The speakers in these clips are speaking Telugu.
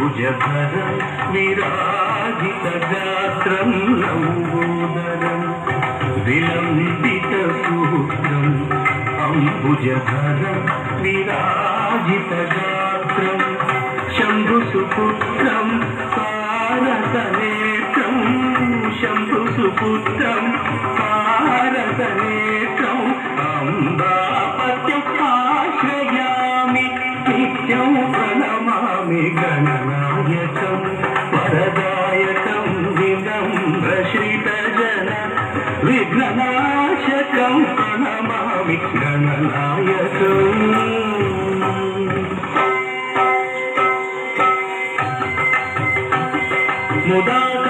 అంబుజధరం విరాజితగాత్రం లంబోదరం విలంబిత సూత్రం అంబుజధరం విరాజితగాత్రం శంభుసుపుత్రం తారకనేత్రం శంభుసుపుత్రం తారకనేత్రం అంబాపత్యం ఆశ్రయామి నిత్యం ప్రణమామి గణనాయకం వరదాయకం వినమ్రశ్రితజన విఘ్ననాశకం ప్రణమామి గణనాయకం.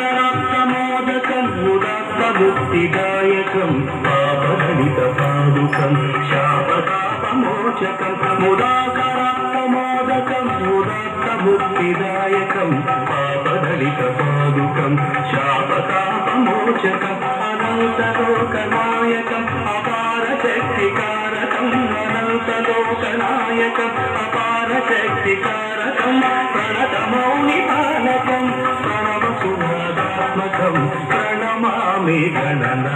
ముదాకరాప్తమోదకం ముదాత్తముక్తిదాయకం పాపదలిత పాదుకం శాపతాపమోచకం ముదాకరాప్తమోదకం ముదాత్తముక్తిదాయకం పాపదలిత పాదుకం శాపతాపమోచకం అనంతలోకనాయకం అపార శక్తికారకం అనంతలోకనాయకం అపార శక్తికారకం ప్రణతమౌనిపాలకం ప్రణవసునాదాత్మకం ప్రణమామి గణనాయకం.